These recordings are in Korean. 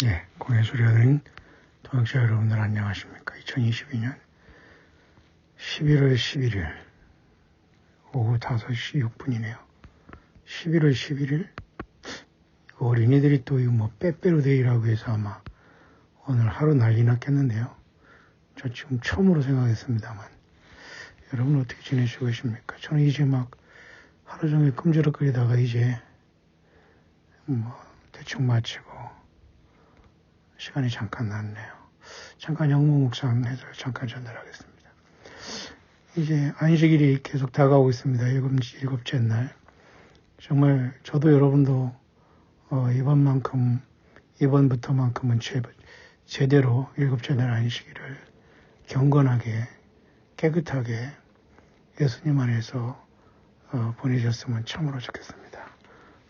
예, 공예 수련인 동역자 여러분들 안녕하십니까. 2022년 11월 11일 오후 5시 6분이네요. 11월 11일 어린이들이 또 이거 뭐 빼빼로 데이라고 해서 아마 오늘 하루 난리 났겠는데요. 저 지금 처음으로 생각했습니다만 여러분 어떻게 지내시고 계십니까? 저는 이제 막 하루 종일 끔지락거리다가 이제 뭐 대충 마치고 시간이 잠깐 났네요. 잠깐 영무 묵상해서 잠깐 전달하겠습니다. 이제 안식일이 계속 다가오고 있습니다. 일곱째 날. 정말 저도 여러분도 이번부터만큼은 제대로 일곱째 날 안식일을 경건하게 깨끗하게 예수님 안에서 보내셨으면 참으로 좋겠습니다.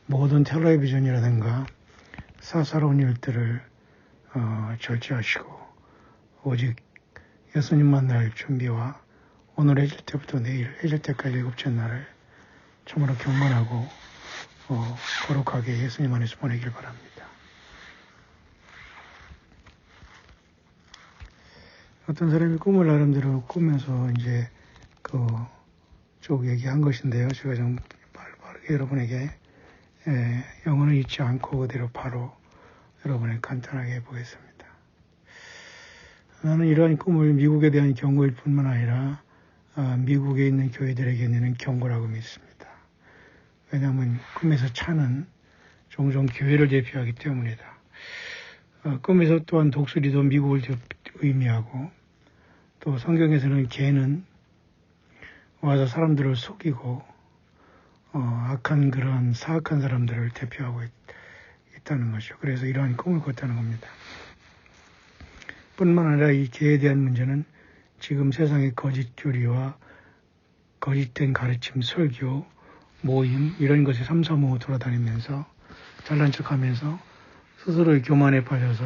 모든 텔레비전이라든가 사사로운 일들을 절제하시고 오직 예수님 만날 준비와 오늘 해질 때부터 내일 해질 때까지 일곱째 날을 참으로 경건하고 거룩하게 예수님 안에서 보내길 바랍니다. 어떤 사람이 꿈을 나름대로 꾸면서 이제 쭉 얘기한 것인데요. 제가 좀 빠르게 여러분에게 영혼을 잊지 않고 그대로 바로 여러분에게 간단하게 해보겠습니다. 나는 이러한 꿈을 미국에 대한 경고일 뿐만 아니라 미국에 있는 교회들에게 내는 경고라고 믿습니다. 왜냐하면 꿈에서 차는 종종 교회를 대표하기 때문이다. 꿈에서 또한 독수리도 미국을 의미하고 또 성경에서는 개는 와서 사람들을 속이고 악한 그런 사악한 사람들을 대표하고 있다는 것이죠. 그래서 이러한 꿈을 꿨다는 겁니다. 뿐만 아니라 이 개에 대한 문제는 지금 세상의 거짓 교리와 거짓된 가르침, 설교, 모임 이런 것에 삼삼오오 돌아다니면서 잘난 척하면서 스스로의 교만에 빠져서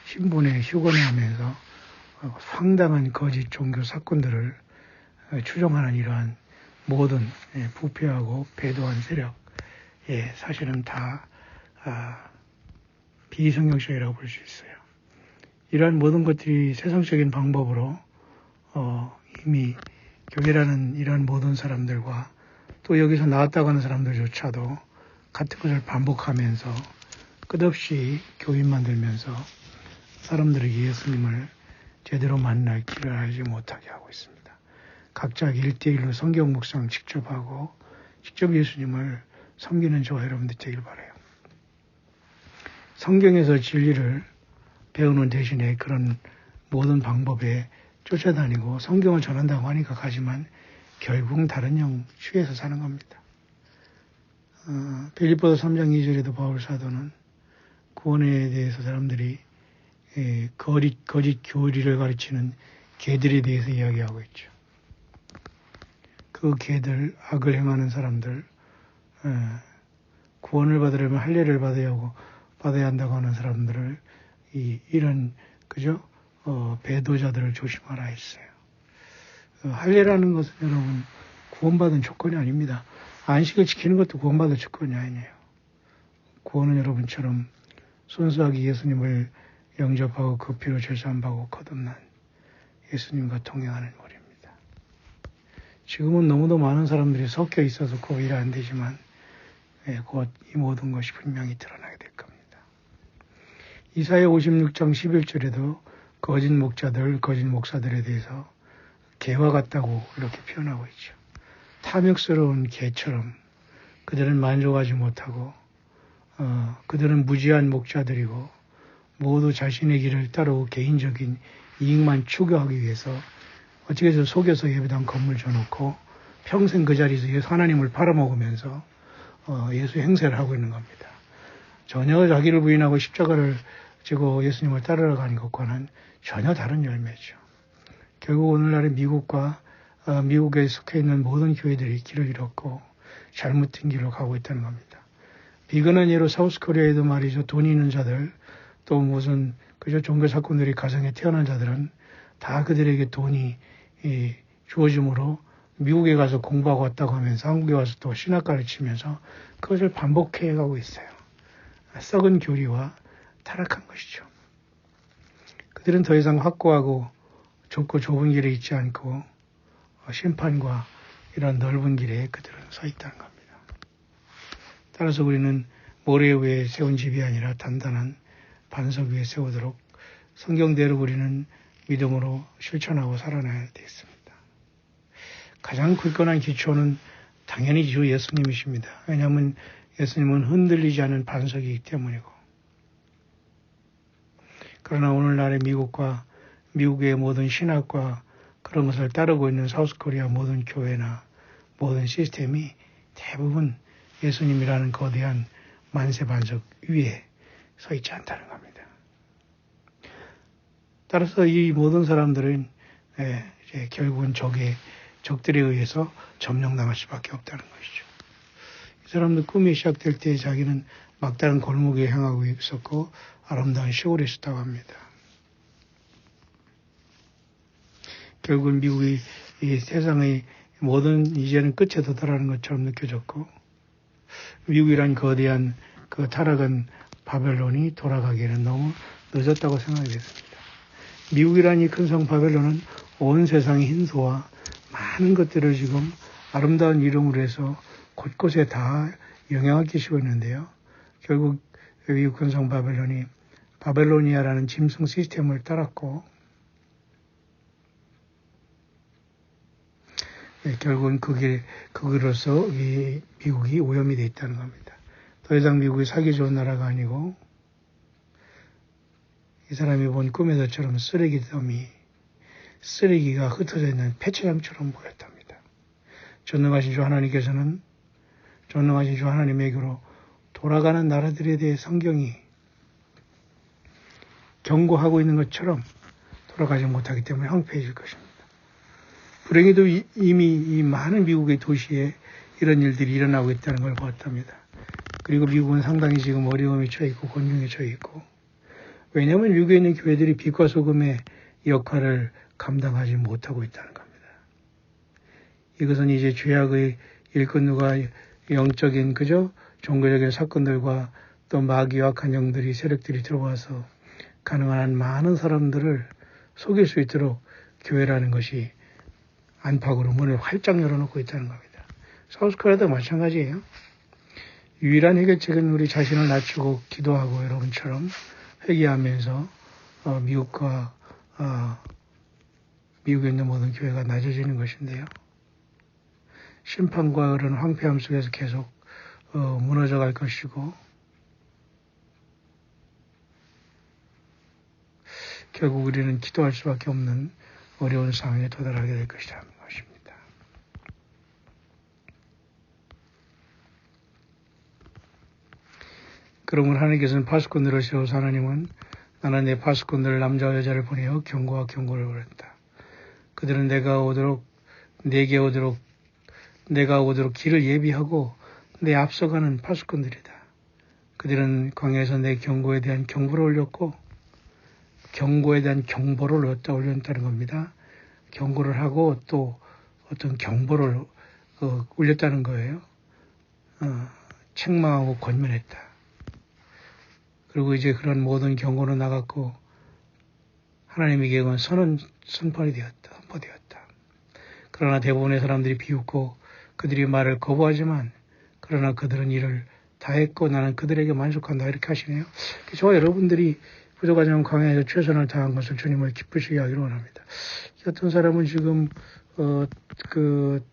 신분에 휴건해하면서 상당한 거짓 종교 사건들을 추종하는 이러한 모든 부패하고 배도한 세력, 사실은 다 비성경적이라고 볼 수 있어요. 이러한 모든 것들이 세상적인 방법으로 이미 교회라는 이러한 모든 사람들과 또 여기서 나왔다고 하는 사람들조차도 같은 것을 반복하면서 끝없이 교인 만들면서 사람들에게 예수님을 제대로 만날 길을 알지 못하게 하고 있습니다. 각자 1대1로 성경 묵상 직접 하고 직접 예수님을 섬기는 저와 여러분들 되길 바라요. 성경에서 진리를 배우는 대신에 그런 모든 방법에 쫓아다니고 성경을 전한다고 하니까 가지만 결국 다른 영 취해서 사는 겁니다. 빌립보서 3장 2절에도 바울 사도는 구원에 대해서 사람들이 거짓 교리를 가르치는 개들에 대해서 이야기하고 있죠. 그 개들, 악을 행하는 사람들, 구원을 받으려면 할례를 받아야 한다고 하는 사람들을 이런 배도자들을 조심하라 했어요. 할례라는 것은 여러분 구원받은 조건이 아닙니다. 안식을 지키는 것도 구원받은 조건이 아니에요. 구원은 여러분처럼 순수하게 예수님을 영접하고 그 피로 절삼받고 거듭난 예수님과 동행하는 일입니다. 지금은 너무도 많은 사람들이 섞여 있어서 구별이 안 되지만 곧 이 모든 것이 분명히 드러나게 될 겁니다. 이사야 56장 11절에도 거짓 목자들, 거짓 목사들에 대해서 개와 같다고 이렇게 표현하고 있죠. 탐욕스러운 개처럼 그들은 만족하지 못하고 그들은 무지한 목자들이고 모두 자신의 길을 따르고 개인적인 이익만 추구하기 위해서 어떻게 해서 속여서 예배당 건물 줘놓고 평생 그 자리에서 하나님을 팔아먹으면서 예수 행세를 하고 있는 겁니다. 전혀 자기를 부인하고 십자가를 지고 예수님을 따라가는 것과는 전혀 다른 열매죠. 결국 오늘날의 미국에 속해 있는 모든 교회들이 길을 잃었고 잘못된 길로 가고 있다는 겁니다. 비근한 예로 사우스코리아에도 말이죠. 돈이 있는 자들 또 무슨 종교 사건들이 가정에 태어난 자들은 다 그들에게 돈이 주어짐으로 미국에 가서 공부하고 왔다고 하면서 한국에 와서 또 신학 가르치면서 그것을 반복해 가고 있어요. 썩은 교리와 타락한 것이죠. 그들은 더 이상 확고하고 좁고 좁은 길에 있지 않고 심판과 이런 넓은 길에 그들은 서 있다는 겁니다. 따라서 우리는 모래 위에 세운 집이 아니라 단단한 반석 위에 세우도록 성경대로 우리는 믿음으로 실천하고 살아나야 되겠습니다. 가장 굳건한 기초는 당연히 주 예수님이십니다. 왜냐하면 예수님은 흔들리지 않은 반석이기 때문이고, 그러나 오늘날의 미국과 미국의 모든 신학과 그런 것을 따르고 있는 사우스코리아 모든 교회나 모든 시스템이 대부분 예수님이라는 거대한 만세 반석 위에 서 있지 않다는 겁니다. 따라서 이 모든 사람들은 이제 결국은 적들에 의해서 점령당할 수밖에 없다는 것이죠. 이 사람들 꿈이 시작될 때 자기는 막다른 골목에 향하고 있었고 아름다운 시골에 있었다고 합니다. 결국은 미국이 이 세상의 모든 이제는 끝에 도달하는 것처럼 느껴졌고, 미국이란 거대한 그 타락한 바벨론이 돌아가기에는 너무 늦었다고 생각이 됐습니다. 미국이란 이 큰 성 바벨론은 온 세상의 hin소와 많은 것들을 지금 아름다운 이름으로 해서 곳곳에 다 영향을 끼치고 있는데요. 결국 미국 큰 성 바벨론이 바벨로니아라는 짐승 시스템을 따랐고, 결국은 그로서 미국이 오염이 되어 있다는 겁니다. 더 이상 미국이 살기 좋은 나라가 아니고, 이 사람이 본 꿈에서처럼 쓰레기가 흩어져 있는 폐차장처럼 보였답니다. 전능하신 주 하나님께서는 전능하신 주 하나님에게로 돌아가는 나라들에 대해 성경이 경고하고 있는 것처럼 돌아가지 못하기 때문에 황폐해질 것입니다. 불행히도 이미 이 많은 미국의 도시에 이런 일들이 일어나고 있다는 걸 보았답니다. 그리고 미국은 상당히 지금 어려움에 처해 있고 곤경에 처해 있고, 왜냐하면 미국에 있는 교회들이 빛과 소금의 역할을 감당하지 못하고 있다는 겁니다. 이것은 이제 죄악의 일꾼과 영적인 종교적인 사건들과 또 마귀와 간영들이 세력들이 들어와서 가능한 많은 사람들을 속일 수 있도록 교회라는 것이 안팎으로 문을 활짝 열어놓고 있다는 겁니다. 사우스코리아도 마찬가지예요. 유일한 해결책은 우리 자신을 낮추고 기도하고 여러분처럼 회개하면서 미국에 있는 모든 교회가 낮아지는 것인데요. 심판과 그런 황폐함 속에서 계속 무너져 갈 것이고, 결국 우리는 기도할 수밖에 없는 어려운 상황에 도달하게 될 것이라는 것입니다. 그러면 하나님께서는 파수꾼들을 세워서 하나님은 나는 내 파수꾼들 남자와 여자를 보내어 경고와 경고를 보냈다. 그들은 내가 오도록 길을 예비하고 내 앞서가는 파수꾼들이다. 그들은 광야에서 내 경고에 대한 경보를 올렸고, 경고에 대한 경보를 올렸다는 겁니다. 경고를 하고 또 어떤 경보를 올렸다는 거예요. 책망하고 권면했다. 그리고 이제 그런 모든 경고는 나갔고 하나님에게 선포되었다. 그러나 대부분의 사람들이 비웃고 그들이 말을 거부하지만, 그러나 그들은 이를 다 했고 나는 그들에게 만족한다, 이렇게 하시네요. 저와 여러분들이 부족하지만 광야에서 최선을 다한 것을 주님을 기쁘시게 하기를 원합니다. 어떤 사람은 지금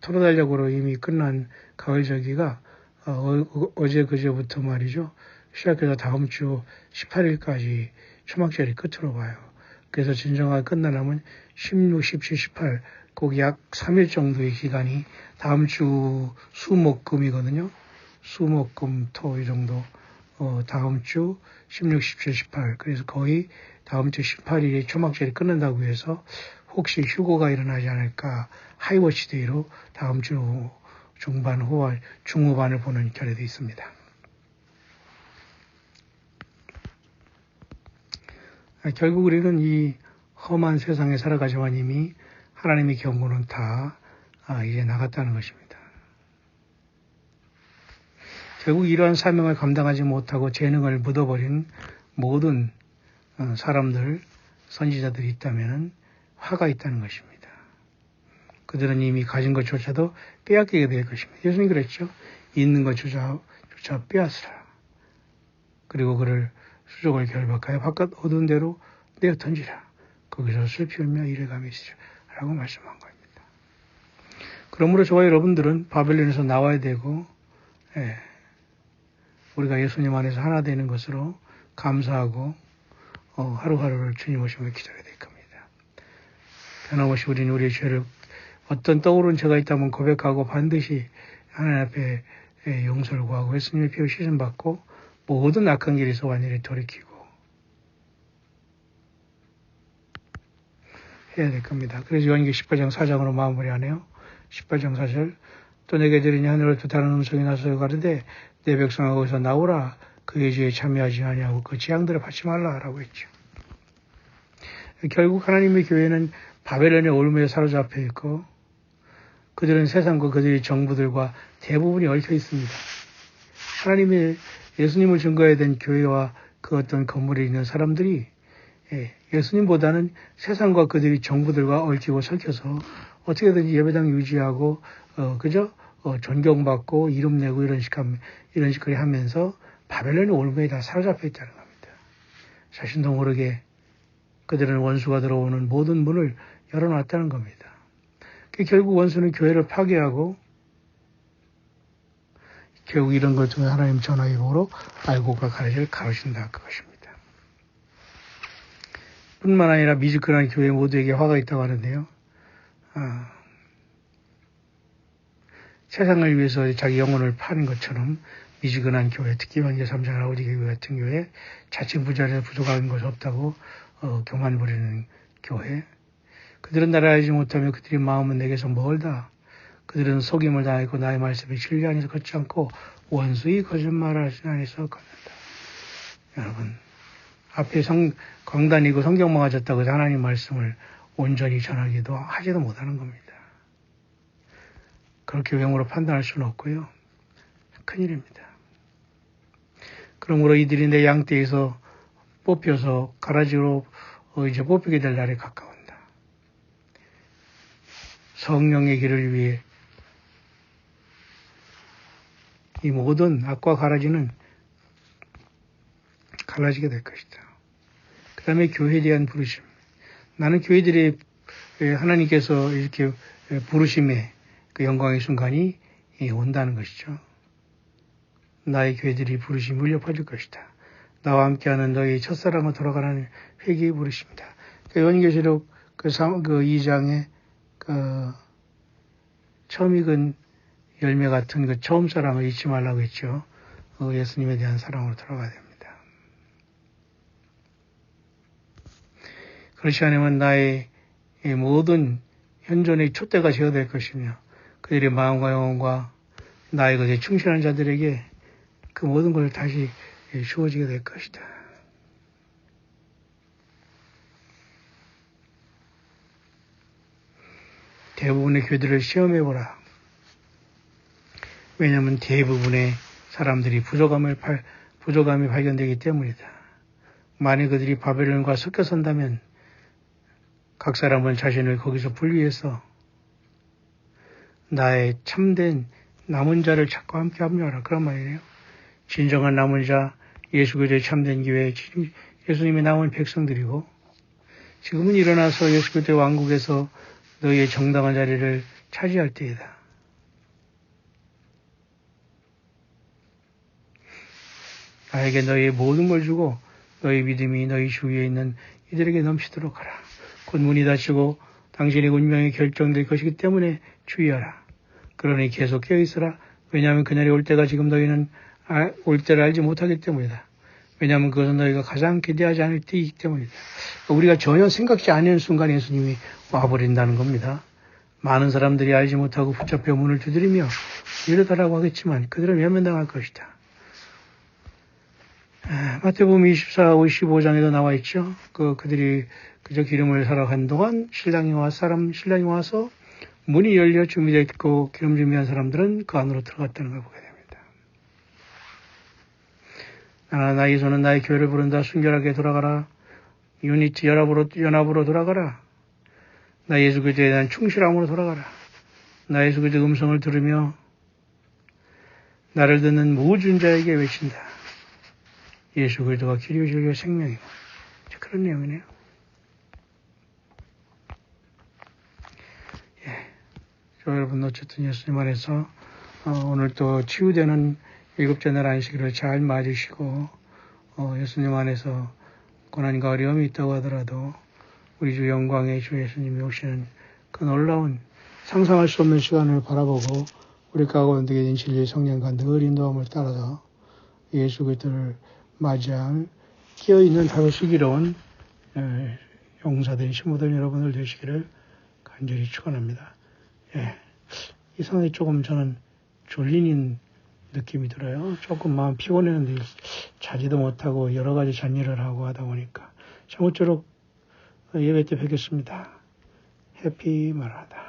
토로달력으로 이미 끝난 가을절기가 어제 그제부터 말이죠, 시작해서 다음 주 18일까지 초막절이 끝으로 봐요. 그래서 진정하게 끝나려면 16, 17, 18 꼭 약 3일 정도의 기간이 다음 주 수목금이거든요. 수목금 토 이 정도 다음 주 16, 17, 18 그래서 거의 다음 주 18일에 초막절이 끝난다고 해서 혹시 휴고가 일어나지 않을까 하이워치데이로 다음 주 중반 중후반을 보는 결에도 있습니다. 결국 우리는 이 험한 세상에 살아가지만 이미 하나님의 경고는 다 이제 나갔다는 것입니다. 결국 이러한 사명을 감당하지 못하고 재능을 묻어버린 모든 사람들, 선지자들이 있다면 화가 있다는 것입니다. 그들은 이미 가진 것조차도 빼앗기게 될 것입니다. 예수님 그랬죠. 있는 것조차 빼앗으라. 그리고 그를 수족을 결박하여 바깥 어두운 데로 내어 던지라. 거기서 슬피 울며 이래감이 있으라. 라고 말씀한 겁니다. 그러므로 저와 여러분들은 바벨론에서 나와야 되고, 우리가 예수님 안에서 하나 되는 것으로 감사하고 하루하루를 주님 오시며 기다려야 될 겁니다. 변함없이 우리는 우리의 죄를 어떤 떠오른 죄가 있다면 고백하고 반드시 하나님 앞에 용서를 구하고 예수님의 피로 씻음받고 모든 악한 길에서 완전히 돌이키고 해야 될 겁니다. 그래서 요한계시록 18장 4장으로 마무리하네요. 18장 4절 또 내게 들으니 하늘로부터 다른 음성이 나서 가르되 내 백성아 거기서 나오라 그의 죄에 참여하지 아니하고 그 재앙들을 받지 말라라고 했죠. 결국 하나님의 교회는 바벨론의 올무에 사로잡혀 있고 그들은 세상과 그들의 정부들과 대부분이 얽혀 있습니다. 하나님의 예수님을 증거해야 된 교회와 그 어떤 건물에 있는 사람들이 예수님보다는 세상과 그들의 정부들과 얽히고 섞여서 어떻게든지 예배당 유지하고 그저 존경받고 이름 내고 이런 식거리 하면서 바벨론의 올무에 다 사로잡혀 있다는 겁니다. 자신도 모르게 그들은 원수가 들어오는 모든 문을 열어놨다는 겁니다. 결국 원수는 교회를 파괴하고 결국 이런 걸 통해 하나님 전화위복으로 알고가 가르친다 그것입니다. 뿐만 아니라 미지근한 교회 모두에게 화가 있다고 하는데요. 세상을 위해서 자기 영혼을 파는 것처럼 미지근한 교회, 특히 황제 3장 아우디 교회 같은 교회, 자칭 부자라서 부족한 것이 없다고 교만 부리는 교회. 그들은 나를 알지 못하며 그들의 마음은 내게서 멀다. 그들은 속임을 당하고 나의 말씀에 진리 안에서 걷지 않고 원수의 거짓말을 하신 안에서 걷는다. 여러분, 앞에 강단이고 성경만 가졌다고 해서 하나님 말씀을 온전히 전하기도 하지도 못하는 겁니다. 그렇게 외모로 판단할 수는 없고요. 큰일입니다. 그러므로 이들이 내 양떼에서 뽑혀서 가라지로 이제 뽑히게 될 날에 가까운다. 성령의 길을 위해 이 모든 악과 가라지는 갈라지게 될 것이다. 그 다음에 교회에 대한 부르심. 나는 교회들의 하나님께서 이렇게 부르심의 그 영광의 순간이 온다는 것이죠. 나의 교회들이 부르심이 물려퍼질 것이다. 나와 함께하는 너희 첫사랑으로 돌아가는 회개의 부르심이다. 요한계시록 그 2장에 처음 익은 열매 같은 그 처음 사랑을 잊지 말라고 했죠. 예수님에 대한 사랑으로 돌아가야 됩니다. 그렇지 않으면 나의 모든 현존의 촛대가 제어될 것이며 그들의 마음과 영혼과 나의 것에 충실한 자들에게 그 모든 것을 다시 주어지게 될 것이다. 대부분의 교회들을 시험해보라. 왜냐하면 대부분의 사람들이 부족함이 발견되기 때문이다. 만약 그들이 바벨론과 섞여 산다면 각 사람은 자신을 거기서 분리해서 나의 참된 남은 자를 찾고 함께 합류하라. 그런 말이에요. 진정한 남은 자, 예수 그리스도의 참된 교회, 예수님의 남은 백성들이고 지금은 일어나서 예수 그리스도의 왕국에서 너희의 정당한 자리를 차지할 때이다. 나에게 너희의 모든 걸 주고 너희 믿음이 너희 주위에 있는 이들에게 넘치도록 하라. 곧 문이 닫히고 당신의 운명이 결정될 것이기 때문에 주의하라. 그러니 계속 깨어있으라. 왜냐하면 그날이 올 때가 지금 너희는 올 때를 알지 못하기 때문이다. 왜냐하면 그것은 너희가 가장 기대하지 않을 때이기 때문이다. 우리가 전혀 생각지 않은 순간에 예수님이 와버린다는 겁니다. 많은 사람들이 알지 못하고 붙잡혀 문을 두드리며 이러다라고 하겠지만 그들은 외면당할 것이다. 마태복음 24, 55장에도 나와 있죠. 그들이 그저 기름을 사러 간 동안 신랑이 와서 문이 열려 준비되어 있고 기름 준비한 사람들은 그 안으로 들어갔다는 걸 보게 됩니다. 나나 나의 손은 나의 교회를 부른다. 순결하게 돌아가라. 유니티 연합으로 돌아가라. 나 예수 그리스도에 대한 충실함으로 돌아가라. 나 예수 그리스도 음성을 들으며 나를 듣는 모든 자에게 외친다. 예수 그리스도가 길이요 진리요 생명이고. 그런 내용이네요. 저 여러분 어쨌든 예수님 안에서 오늘 또 치유되는 일곱째 날 안식일을 잘 맞으시고 예수님 안에서 고난과 어려움이 있다고 하더라도 우리 주 영광의 주 예수님이 오시는 그 놀라운 상상할 수 없는 시간을 바라보고 우리 가운데 계신 진리의 성령과 늘 인도함을 따라서 예수 그리스도를 맞이할 끼어있는 하루 시기로운 용사된 신부들 여러분들 되시기를 간절히 축원합니다. 이상하게 조금 저는 졸리는 느낌이 들어요. 조금 마음 피곤했는데 자지도 못하고 여러 가지 잡일을 하고 하다 보니까. 아무쪼록 예배 때 뵙겠습니다. 해피 마라다.